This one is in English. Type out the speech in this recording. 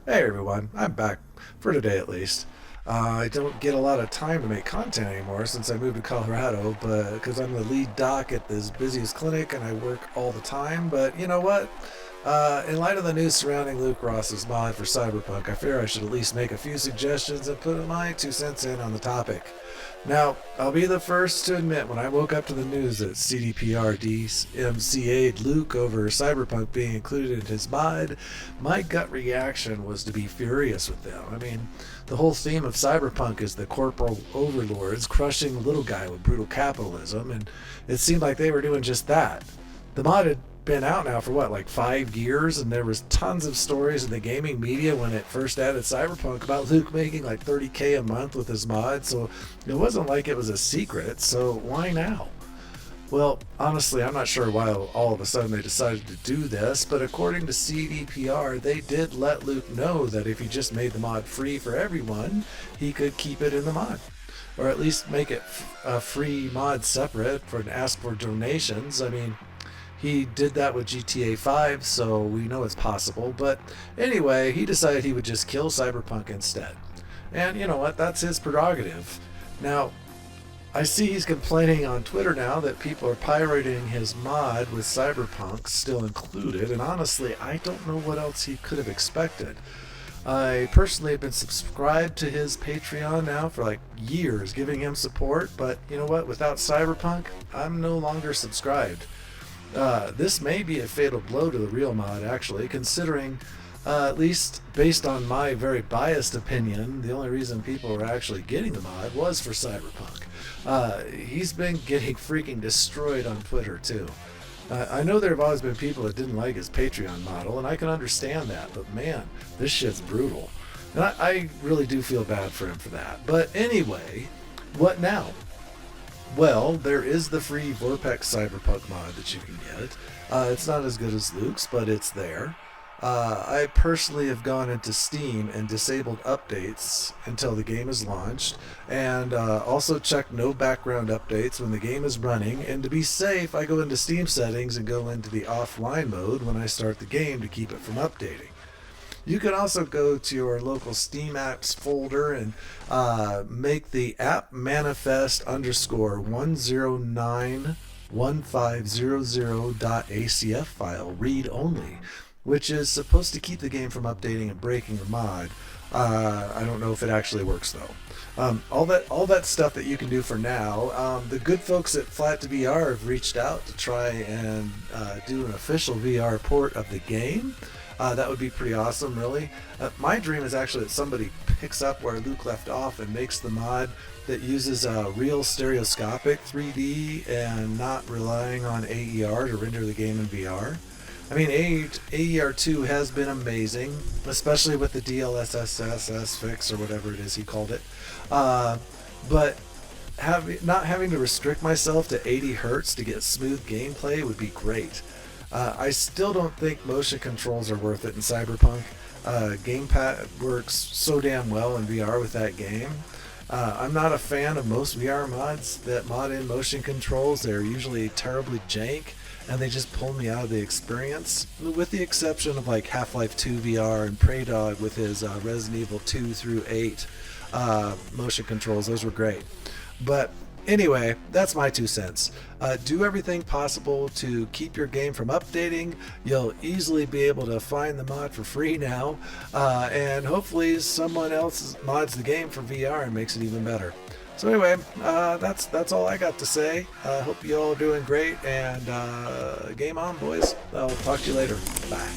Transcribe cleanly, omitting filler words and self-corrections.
Hey everyone, I'm back for today at least. I don't get a lot of time to make content anymore since I moved to Colorado, but because I'm the lead doc at this busiest clinic and I work all the time. But you know what? In light of the news surrounding Luke Ross's mod for Cyberpunk, I fear I should at least make a few suggestions and put my 2 cents in on the topic. Now, I'll be the first to admit when I woke up to the news that CDPR DMCA'd Luke over Cyberpunk being included in his mod, my gut reaction was to be furious with them. I mean, the whole theme of Cyberpunk is the corporal overlords crushing the little guy with brutal capitalism, and it seemed like they were doing just that. The mod had been out now for what, like 5 years, and there was tons of stories in the gaming media when it first added Cyberpunk about Luke making like 30K a month with his mod, so it wasn't like it was a secret. So why now? Well, honestly, I'm not sure why all of a sudden they decided to do this, but according to CDPR, they did let Luke know that if he just made the mod free for everyone, he could keep it in the mod. Or at least make it a free mod separate for and ask for donations. I mean, he did that with GTA 5, so we know it's possible. But anyway, he decided he would just kill Cyberpunk instead. And you know what? That's his prerogative. Now, I see he's complaining on Twitter now that people are pirating his mod with Cyberpunk still included, and honestly, I don't know what else he could have expected. I personally have been subscribed to his Patreon now for like years, giving him support, but you know what? Without Cyberpunk, I'm no longer subscribed. This may be a fatal blow to the real mod, actually, considering, at least based on my very biased opinion, the only reason people were actually getting the mod was for Cyberpunk. He's been getting freaking destroyed on Twitter, too. I know there have always been people that didn't like his Patreon model, and I can understand that, but man, this shit's brutal. And I really do feel bad for him for that. But anyway, what now? Well, there is the free VorpX Cyberpunk mod that you can get. It's not as good as Luke's, but it's there. I personally have gone into Steam and disabled updates until the game is launched, and also check no background updates when the game is running. And to be safe, I go into Steam settings and go into the offline mode when I start the game to keep it from updating. You can also go to your local Steam apps folder and make the app manifest underscore 1091500.acf file read only, which is supposed to keep the game from updating and breaking the mod. I don't know if it actually works though. All that stuff that you can do for now. The good folks at Flat to VR have reached out to try and do an official VR port of the game. That would be pretty awesome, really. My dream is actually that somebody picks up where Luke left off and makes the mod that uses real stereoscopic 3D and not relying on AER to render the game in VR. I mean, AER2 has been amazing, especially with the DLSS fix or whatever it is he called it. But not having to restrict myself to 80 hertz to get smooth gameplay would be great. I still don't think motion controls are worth it in Cyberpunk. Gamepad works so damn well in VR with that game. I'm not a fan of most VR mods that mod in motion controls. They're usually terribly jank, and they just pull me out of the experience, with the exception of like Half-Life 2 VR and Prey Dog with his Resident Evil 2 through 8 motion controls. Those were great. But anyway, that's my 2 cents. Do everything possible to keep your game from updating. You'll easily be able to find the mod for free now, and hopefully someone else mods the game for VR and makes it even better. So anyway, that's all I got to say. Hope you all are doing great, and game on, boys. I'll talk to you later. Bye.